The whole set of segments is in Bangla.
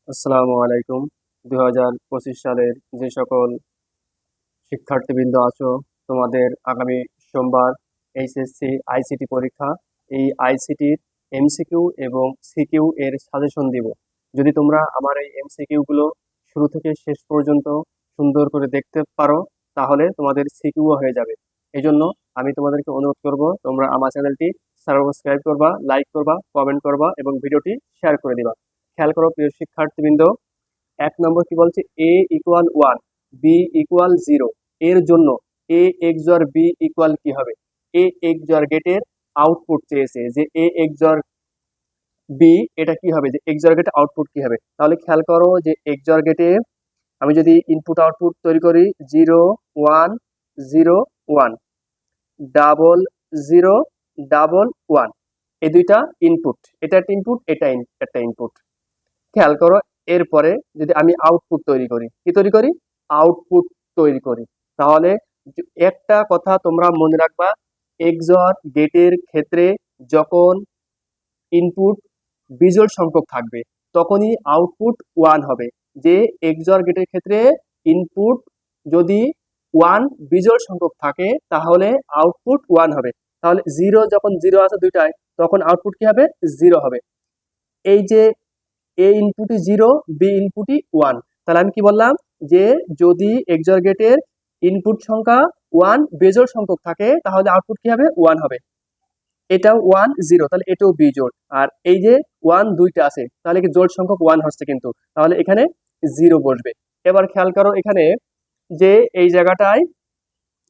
আসসালামু আলাইকুম। 2025 সালের যে সকল শিক্ষার্থীবৃন্দ আছো, তোমাদের আগামী সোমবার এইচএসসি আইসিটি পরীক্ষা। এই আইসিটির এমসিকিউ এবং সিকিউ এর সাজেশন দিব। যদি তোমরা আমার এই এমসিকিউ গুলো শুরু থেকে শেষ পর্যন্ত সুন্দর করে দেখতে পারো, তাহলে তোমাদের সিকিউ হয়ে যাবে। এই জন্য আমি তোমাদেরকে অনুরোধ করব, তোমরা আমার চ্যানেলটি সাবস্ক্রাইব করবা, লাইক করবা, কমেন্ট করবা এবং ভিডিওটি শেয়ার করে দিবা। খেয়াল করো প্রিয় শিক্ষার্থীবৃন্দ, 1 নম্বর কি বলছে, এ ইকুয়াল 1, বি ইকুয়াল 0 এর জন্য এ এক্সর বি ইকুয়াল কি হবে? এ এক্সর গেটের আউটপুট চেয়েছে, যে এ এক্সর বি এটা কি হবে, যে এক্সর গেটের আউটপুট কি হবে। তাহলে খেয়াল করো যে এক্সর গেটে আমি যদি ইনপুট আউটপুট তৈরি করি, 0 1 0 1, ডাবল 0 ডাবল 1, এই দুইটা ইনপুট, এটা একটা ইনপুট, এটা একটা ইনপুট। খেয়াল করো, এরপরে যদি আমি আউটপুট তৈরি করি, কি তৈরি করি? আউটপুট তৈরি করি। তাহলে একটা কথা তোমরা মনে রাখবা, এক্সর গেটের ক্ষেত্রে যখন ইনপুট বিজোড় সংখ্যক থাকবে তখনই আউটপুট 1 হবে। যে এক্সর গেটের ক্ষেত্রে ইনপুট যদি 1 বিজোড় সংখ্যক থাকে তাহলে আউটপুট 1 হবে। তাহলে 0, যখন 0 আছে দুইটায়, তখন আউটপুট কি হবে? 0 হবে। এই যে এ ইনপুটই 0, বি ইনপুটই 1, তাহলে আমি কি বললাম, যে যদি এক্সর গেটের ইনপুট সংখ্যা 1 বেজোড় সংখ্যক থাকে তাহলে আউটপুট কি হবে? 1 হবে। এটাও 1 0, তাহলে এটাও বিজোড়। আর এই যে 1 দুইটা আছে, তাহলে কি জোড় সংখ্যক 1 হচ্ছে কিন্তু, তাহলে এখানে 0 বসবে। এবার খেয়াল করো এখানে, যে এই জায়গাটায়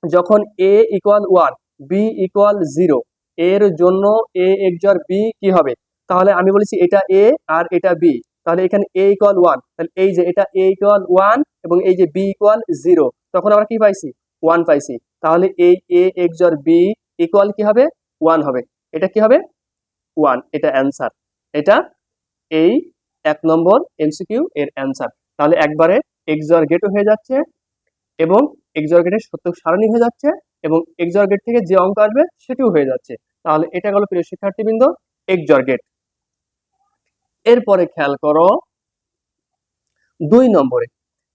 যখন এ ইকুয়াল 1, বি ইকুয়াল 0 এর জন্য এ এক্সর বি কি হবে? তাহলে আমি বলেছি এটা এ আর এটা বি, তাহলে এখানে এ ইকুয়াল 1, তাহলে এই যে এটা এ ইকুয়াল 1 এবং এই যে বি ইকুয়াল 0, তখন আমরা কি পাইছি? 1 পাইছি। তাহলে এই এ এক্সর বি ইকুয়াল কি হবে? 1 হবে। এটা কি হবে? 1। এটা অ্যান্সার। এটা এই 1 নম্বর এমসিকিউ এর অ্যান্সার। তাহলে একবারে এক্সর গেটও হয়ে যাচ্ছে এবং এক্সর গেটের সত্যক সারণী হয়ে যাচ্ছে এবং এক্সর গেট থেকে যে অঙ্ক আসবে সেটিও হয়ে যাচ্ছে। তাহলে এটা গেল প্রিয় শিক্ষার্থীবৃন্দ এক্সর গেট। এরপরে খেয়াল করো 2 নম্বরে,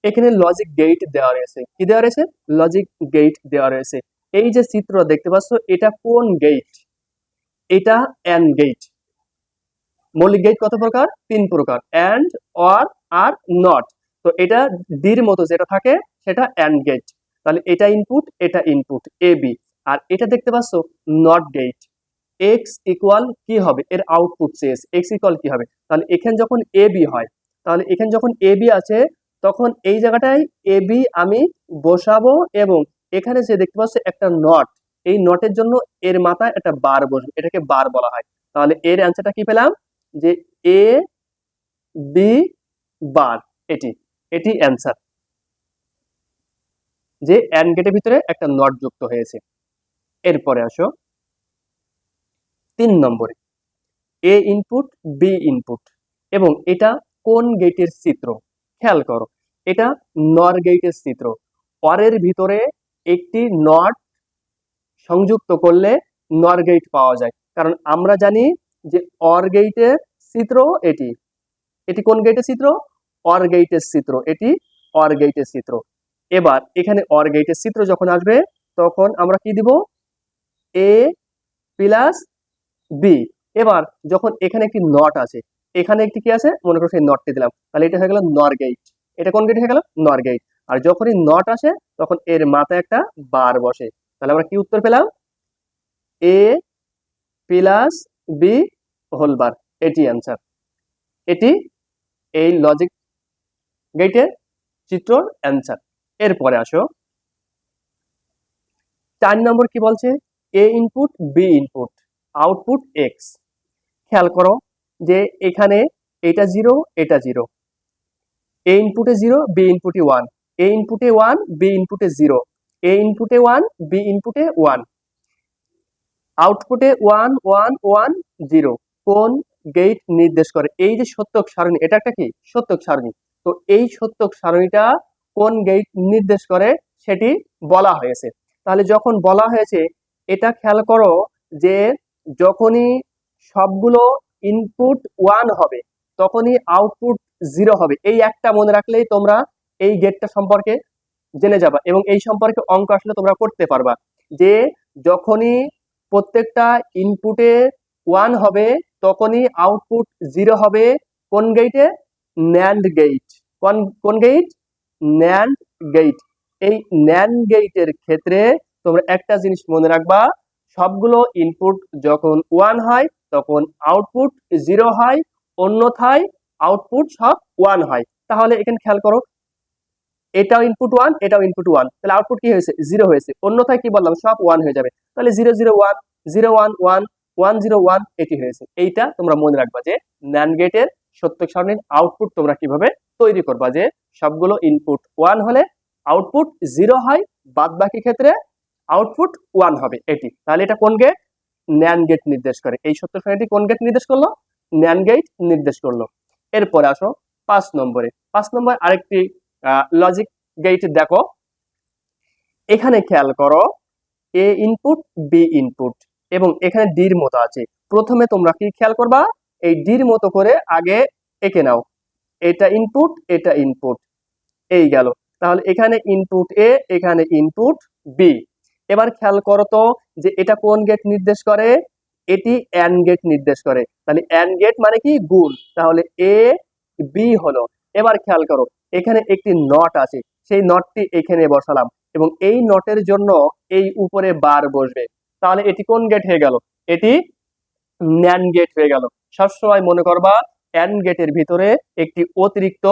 এখানে লজিক গেট দেওয়া রয়েছে। কি দেওয়া রয়েছে? লজিক গেট দেওয়া রয়েছে। এই যে চিত্র দেখতে পাচ্ছ, এটা কোন গেট? এটা অ্যান্ড গেট। মৌলিক গেট কত প্রকার? 3 প্রকার, অ্যান্ড, অর, আর, নট। তো এটা ডির মতো যেটা থাকে সেটা অ্যান্ড গেট। তাহলে এটা ইনপুট, এটা ইনপুট এ বি। আর এটা দেখতে পাচ্ছ নট গেট। এক্স ইকুয়াল কি হবে? এর আউটপুট চেয়েছে, এক্স ইকুয়াল কি হবে? তাহলে এখানে যখন এ বি হয়, তাহলে এখানে যখন এ বি আছে তখন এই জায়গাটায় এ বি আমি বসাবো এবং এখানে যে দেখতে পাচ্ছ একটা নট, এই নটের জন্য এর মাথায় একটা বার বসবে, এটাকে বার বলা হয়। তাহলে এর অ্যান্সারটা কি পেলাম, যে এ বি বার। এটি এটি অ্যান্সার, যে অ্যান্ড গেটের ভিতরে একটা নট যুক্ত হয়েছে। এরপরে আসো 3 নম্বরে, এ ইনপুট, বি ইনপুট এবং এটা কোন গেটের চিত্র? খেয়াল করো, এটা নর গেটের চিত্র। অরের ভিতরে একটি নট সংযুক্ত করলে নর গেট পাওয়া যায়, কারণ আমরা জানি যে অর গেটের চিত্র এটি। এটি কোন গেটের চিত্র? অর গেটের চিত্র। এটি অর গেটের চিত্র। এবার এখানে অর গেটের চিত্র যখন আসবে তখন আমরা কি দিব? এ প্লাস বি। এবার যখন এখানে একটি নট আছে, এখানে একটি কি আছে, মনে করো সেই নটটি দিলাম, তাহলে এটা হয়ে গেল নর গেট। এটা কোন গেট হয়ে গেল? নর গেট। আর যখনই নট আসে তখন এর মাথায় একটা বার বসে। তাহলে আমরা কি উত্তর পেলাম? এ প্লাস বি হোল বার। এটি অ্যান্সার। এটি এই লজিক গেটের চিত্রর অ্যান্সার। এরপরে আসো 4 নম্বর কি বলছে? A input, B input, output X. খেয়াল করো যে এখানে এটা 0, এটা 0, এ ইনপুটে 0, বি ইনপুটে 1, এ ইনপুটে 1, বি ইনপুটে 0, এ ইনপুটে 1, বি ইনপুটে 1, আউটপুটে 1 1 1 0। কোন গেট নির্দেশ করে? এই যে সত্যক সারণী, এটা একটা কি সত্যক সারণী। তো এই সত্যক সারণীটা কোন গেট নির্দেশ করে সেটি বলা হয়েছে। তাহলে যখন বলা হয়েছে, এটা খেয়াল করো যে যখনই সবগুলো ইনপুট 1 হবে তখনই আউটপুট জিরো হবে। এই একটা মনে রাখলেই তোমরা এই গেটটা সম্পর্কে জেনে যাবা এবং এই সম্পর্কে অঙ্ক আসলে তোমরা করতে পারবা যে যখনই প্রত্যেকটা ইনপুটে 1 হবে তখনই আউটপুট জিরো হবে। কোন গেটে? NAND gate. কোন গেট? NAND gate. এই ন্যান্ড গেটের ক্ষেত্রে তোমরা একটা জিনিস মনে রাখবা, সবগুলো ইনপুট যখন 1 হয় তখন আউটপুট জিরো হয়, অন্যথায় আউটপুট সব 1 হয়। তাহলে এখানে খেয়াল করো, এটাও ইনপুট 1, এটাও ইনপুট 1, তাহলে আউটপুট কি হয়েছে? জিরো হয়েছে। অন্যথায় কি বললাম? সব 1 হয়ে যাবে। তাহলে 0 0 1, 0 1 1, 1 0 1 এটি হয়েছে। এইটা তোমরা মনে রাখবা যে NAND গেটের সত্য সারণীর আউটপুট তোমরা কিভাবে তৈরি করবা, যে সবগুলো ইনপুট 1 হলে আউটপুট 0 হয়, বাদ বাকি ক্ষেত্রে আউটপুট 1 হবে। এটি তাহলে এটা কোন গেট? NAND গেট নির্দেশ করে। এই সত্য সারণীটি কোন গেট নির্দেশ করলো? NAND গেট নির্দেশ করলো। এরপরে আসো 5 নম্বরে। 5 নম্বর আরেকটি লজিক গেট দেখো। এখানে খেয়াল করো, এ ইনপুট, বি ইনপুট এবং এখানে ডির মতো আছে। প্রথমে তোমরা কি খেয়াল করবা? এই ডির মতো করে আগে এঁকে নাও। এটা ইনপুট, এটা ইনপুট, এই গেল। তাহলে এখানে ইনপুট এ, এখানে ইনপুট বি। এবার খেয়াল করো তো যে এটা কোন গেট নির্দেশ করে? এটি অ্যান্ড গেট নির্দেশ করে। তাহলে অ্যান্ড গেট মানে কি? গুণ। তাহলে এ বি হলো। এবার খেয়াল করো, এখানে একটি নট আছে, সেই নটটি এখানে বসালাম এবং এই নটের জন্য এই উপরে বার বসবে। তাহলে এটি কোন গেট হয়ে গেল? এটি ন্যান্ড গেট হয়ে গেল। সবসময় মনে করবা অ্যান্ড গেটের ভিতরে একটি অতিরিক্ত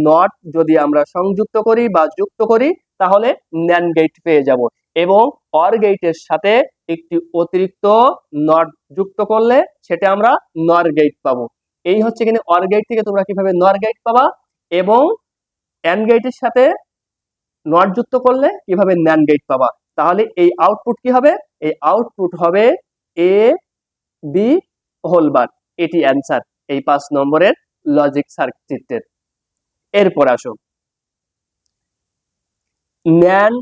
নট যদি আমরা সংযুক্ত করি বা যুক্ত করি তাহলে ন্যান্ড গেট পেয়ে যাব, এবং অর গেটের সাথে একটি অতিরিক্ত নট যুক্ত করলে সেটা আমরা নর গেট পাবো। এই হচ্ছে কিনা অর গেট থেকে তোমরা কিভাবে নর গেট পাবা, এবং অ্যান্ড গেটের সাথে নট যুক্ত করলে কিভাবে ন্যান্ড গেট পাবা। তাহলে এই আউটপুট কি হবে? এই আউটপুট হবে এ বি হোল বার। এটি অ্যান্সার এই 5 নম্বরের লজিক সার্কিটের। এরপর আসো, ন্যান্ড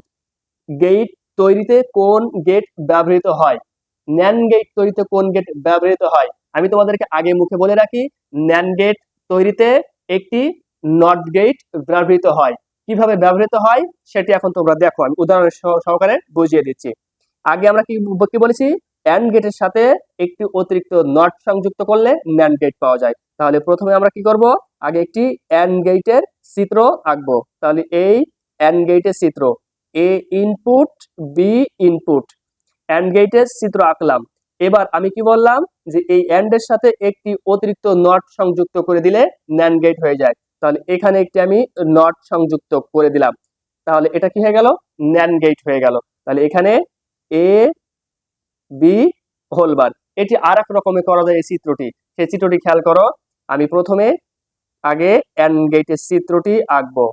গেট তৈরিতে কোন গেট ব্যবহৃত হয়? ন্যান্ড গেট তৈরিতে কোন গেট ব্যবহৃত হয়? আমি তোমাদেরকে আগে মুখে বলে রাখি, ন্যান্ড গেট তৈরিতে একটি নট গেট ব্যবহৃত হয়। কিভাবে ব্যবহৃত হয় সেটি এখন তোমরা দেখো, আমি উদাহরণ সহকারে বুঝিয়ে দিচ্ছি। আগে আমরা কি বলেছি? অ্যান্ড গেটের সাথে একটি অতিরিক্ত নট সংযুক্ত করলে ন্যান্ড গেট পাওয়া যায়। তাহলে প্রথমে আমরা কি করব? আগে একটি অ্যান্ড গেটের চিত্র আঁকবো। তাহলে এই অ্যান্ড গেটের চিত্র, এ ইনপুট, বি ইনপুট, অ্যান্ড গেটের চিত্র আঁকলাম। এবার আমি কি বললাম যে এই অ্যান্ড এর সাথে একটি অতিরিক্ত নট সংযুক্ত করে দিলে ন্যান্ড গেট হয়ে যায়। তাহলে এখানে একটি আমি নট সংযুক্ত করে দিলাম, তাহলে এটা কি হয়ে গেল? ন্যান্ড গেট হয়ে গেল। তাহলে এখানে এ বি হোল বার। এটি আর এক রকমের করা যায় এই চিত্রটি, সেই চিত্রটি খেয়াল করো। আমি প্রথমে আগে অ্যান্ড গেটের চিত্রটি আঁকবো।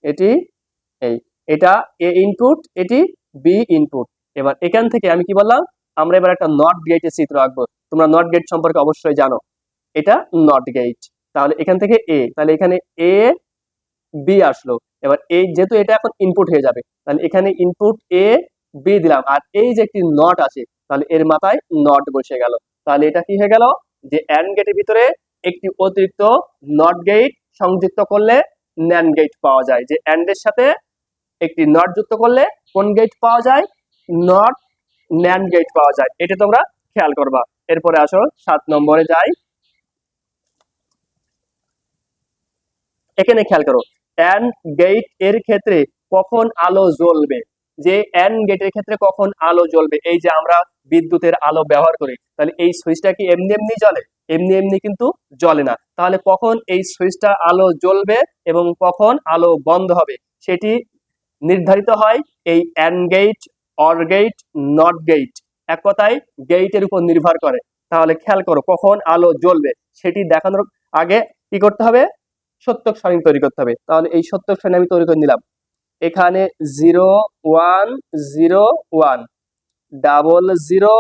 এটি এই, এটা এ ইনপুট, এটি বি ইনপুট। এবার এখান থেকে আমি কি বললাম? আমরা এবার একটা নট গেটের চিত্র আঁকবো। তোমরা নট গেট সম্পর্কে অবশ্যই জানো, এটা নট গেট। তাহলে এখান থেকে এ, তাহলে এখানে এ বি আসলো। এবার এই যেহেতু এটা এখন ইনপুট হয়ে যাবে, তাহলে এখানে ইনপুট এ বি দিলাম, আর এই যে একটি নট আছে তাহলে এর মাথায় নট বসে গেল। তাহলে এটা কি হয়ে গেল? যে অ্যান্ড গেটের ভিতরে একটি অতিরিক্ত নট গেট সংযুক্ত করলে ন্যান্ড গেট পাওয়া যায়। যে অ্যান্ড এর সাথে একটি নট যুক্ত করলে কোন গেট পাওয়া যায়? নট ন্যান্ড গেট পাওয়া যায়। এটা তোমরা খেয়াল করবা। এরপরে আসো 7 নম্বরে যাই। এখানে খেয়াল করো, অ্যান্ড গেট এর ক্ষেত্রে কখন আলো জ্বলবে? যে অ্যান্ড গেটের ক্ষেত্রে কখন আলো জ্বলবে? এই যে আমরা বিদ্যুতের আলো ব্যবহার করি, তাহলে এই সুইচটা কি এমনি এমনি জ্বলে? এমনি এমনি কিন্তু জ্বলে না। তাহলে কখন এই সুইচটা আলো জ্বলবে এবং কখন আলো বন্ধ হবে সেটি নির্ধারিত হয় এই AND gate, OR gate, NOT gate, এক কথায় গেটের উপর নির্ভর করে। তাহলে খেয়াল করো, কখন আলো জ্বলবে সেটি দেখানোর আগে কি করতে হবে? সত্যক সারণী তৈরি করতে হবে। তাহলে এই সত্যক সারণী আমি তৈরি করে নিলাম। এখানে 0 1 0 1, ডাবল 0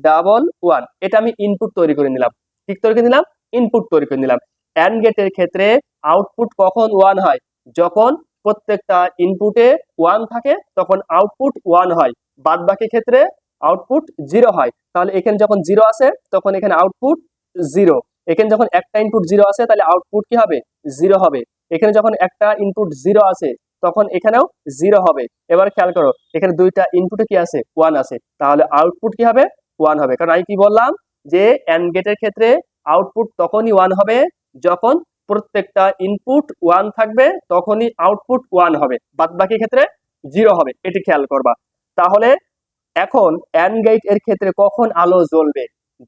ডাবল 1, এটা আমি ইনপুট তৈরি করে নিলাম। ঠিক তৈরি করে নিলাম, ইনপুট তৈরি করে নিলাম। অ্যান্ড গেটের ক্ষেত্রে আউটপুট কখন 1 হয়? যখন প্রত্যেকটা ইনপুটে 1 থাকে তখন আউটপুট 1 হয়, বাদ বাকি ক্ষেত্রে আউটপুট 0 হয়। তাহলে এখানে যখন 0 আছে তখন এখানে আউটপুট 0। এখানে যখন একটা ইনপুট জিরো আছে তাহলে আউটপুট কি হবে, জিরো হবে। এখানে যখন একটা ইনপুট জিরো আছে তখন এখানেও জিরো হবে। এবার খেয়াল করো, এখানে দুইটা ইনপুটে কি আছে, ওয়ান আছে, তাহলে আউটপুট কি হবে, ওয়ান হবে। কারণ আমি কি বললাম যে এন্ড গেটের ক্ষেত্রে আউটপুট তখনই ওয়ান হবে যখন প্রত্যেকটা ইনপুট ওয়ান থাকবে, তখনই আউটপুট ওয়ান হবে, বাদ বাকি ক্ষেত্রে জিরো হবে, এটি খেয়াল করবা। তাহলে এখন এন্ড গেট এর ক্ষেত্রে কখন আলো জ্বলবে,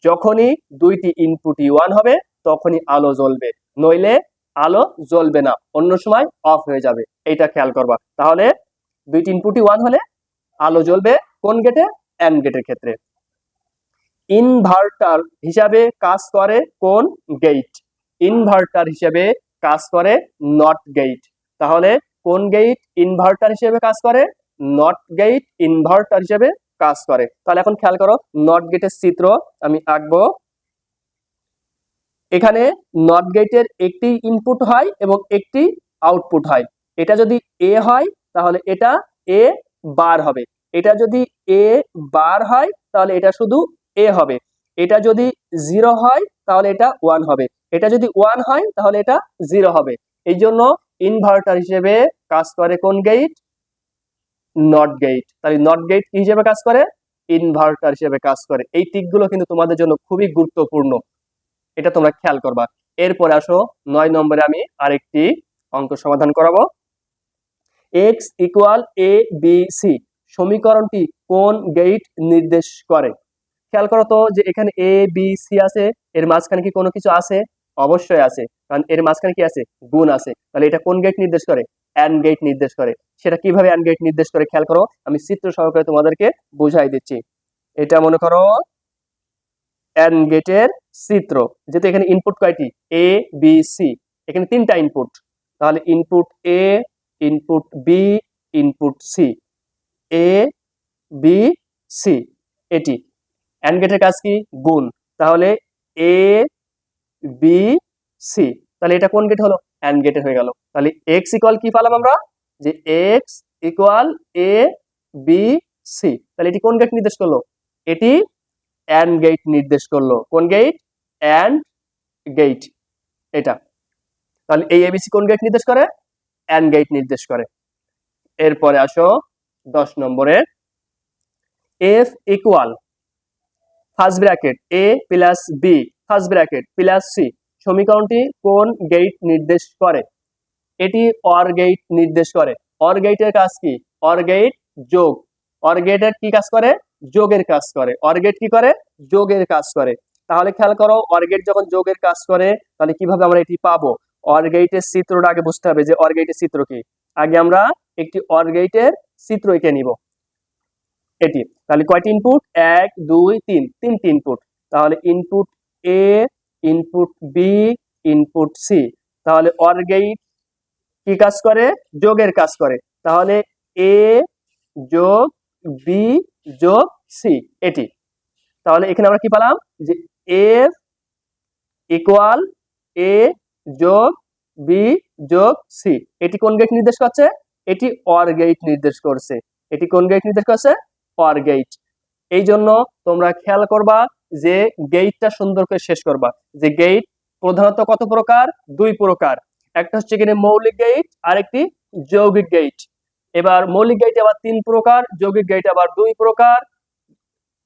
যখনই দুইটি ইনপুটই ওয়ান হবে তখনই আলো জ্বলবে, নইলে আলো জ্বলবে না, অন্য সময় অফ হয়ে যাবে, এইটা খেয়াল করবা। তাহলে দুইটি ইনপুটই ওয়ান হলে আলো জ্বলবে কোন গেটে, এন্ড গেটের ক্ষেত্রে। ইনভার্টার হিসাবে কাজ করে কোন গেট, ইনভার্টার হিসেবে কাজ করে নট গেট। তাহলে কোন গেট ইনভার্টার হিসেবে কাজ করে, নট গেট ইনভার্টার হিসেবে কাজ করে। তাহলে এখন খেয়াল করো, নট গেটের চিত্র আমি আঁকবো। এখানে নট গেটের একটি ইনপুট হয় এবং একটি আউটপুট হয়। এটা যদি এ হয় তাহলে এটা এ বার হবে, এটা যদি এ বার হয় তাহলে এটা শুধু এ হবে, এটা যদি জিরো হয় তাহলে এটা ওয়ান হবে, এটা যদি ওয়ান হয় তাহলে এটা জিরো হবে। এই জন্য ইনভার্টার হিসেবে কাজ করে কোন গেট, নট গেট। তাহলে নট গেট কি হিসেবে কাজ করে, ইনভার্টার হিসেবে কাজ করে। এই টিকগুলো কিন্তু তোমাদের জন্য খুবই গুরুত্বপূর্ণ, এটা তোমরা খেয়াল করবা। এরপরে আসো 9 নম্বরে আমি আরেকটি অঙ্ক সমাধান করাবো। X equal A B C সমীকরণটি কোন গেট নির্দেশ করে। খেয়াল করো তো যে এখানে এ বি সি আছে, এর মাঝখানে কি কোনো কিছু আছে, অবশ্যই আছে, কারণ এর মাঝখানে কি আছে, গুণ আছে। তাহলে এটা কোন গেট নির্দেশ করে, এন্ড গেট নির্দেশ করে। সেটা কিভাবে এন্ড গেট নির্দেশ করে খেয়াল করো, আমি চিত্র সহকারে তোমাদেরকে বুঝাই দিচ্ছি। এটা মনে করো এন্ড গেটের চিত্র, যেহেতু এখানে ইনপুট কয়টি, এ বি সি, এখানে তিনটা ইনপুট, তাহলে input A, input B, input C, A B C, এটি এন্ড গেটের কাজ কি, গুণ। তাহলে এ বি সি, তাহলে এটা কোন গেট হলো, এন্ড গেটে হয়ে গেল। তাহলে এক্স ইকুয়াল কি পেলাম আমরা, যে x equal A B C, তাহলে এটি কোন গেট নির্দেশ করলো, এটি এন্ড গেট নির্দেশ করলো। কোন গেট, এন্ড গেট, এটা। তাহলে এই এবিসি কোন গেট নির্দেশ করে, এন্ড গেট নির্দেশ করে। এরপরে আসো 10 নম্বরে, F equal first bracket A plus B first bracket plus C সমীকরণটি কোন গেট নির্দেশ করে। এটি অর গেট নির্দেশ করে। অর গেটের কাজ কি, অর গেট যোগ, অর গেটের কি কাজ করে, যোগের কাজ করে। অর গেট কি করে, যোগের কাজ করে। তাহলে খেয়াল করো, অর গেট যখন যোগের কাজ করে তাহলে কিভাবে আমরা এটি পাবো, অর গেটের চিত্রটা আগে বুঝতে হবে যে অর গেটের চিত্র কি। আগে আমরা একটি অর গেটের চিত্র এঁকে নিব, এটি। তাহলে কয়টি ইনপুট, 1 2 3, তিনটি ইনপুট। তাহলে ইনপুট এ, ইনপুট বি, ইনপুট সি। তাহলে অর গেট কি কাজ করে, যোগের কাজ করে। তাহলে এ যোগ বি যোগ সি, এটি। তাহলে এখানে আমরা কি পেলাম, যে এফ ইকুয়াল এ যোগ বি যোগ সি, এটি কোন গেট নির্দেশ করছে, এটি অর গেট নির্দেশ করছে। এটি কোন গেট নির্দেশ করছে, অর গেট। এই জন্য তোমরা খেয়াল করবা যে গেটটা সুন্দর করে শেষ করবা, যে গেট প্রধানত কত প্রকার, দুই প্রকার। একটা হচ্ছে কিনা মৌলিক গেট, আরেকটি যৌগিক গেট। এবার মৌলিক গেট আবার 3 প্রকার, যৌগিক গেট আবার 2 প্রকার।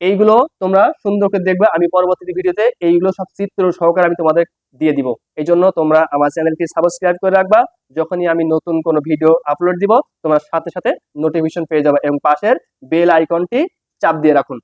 এইগুলো তোমরা সুন্দর করে দেখবে, আমি পরবর্তী ভিডিওতে এইগুলো সব চিত্র সহকারে আমি তোমাদের দিয়ে দিব। এই জন্য তোমরা আমার চ্যানেলটি সাবস্ক্রাইব করে রাখবা, যখনই আমি নতুন কোনো ভিডিও আপলোড দিব তোমরা সাথে সাথে নোটিফিকেশন পেয়ে যাবে, এবং পাশের বেল আইকনটি চাপ দিয়ে রাখুন।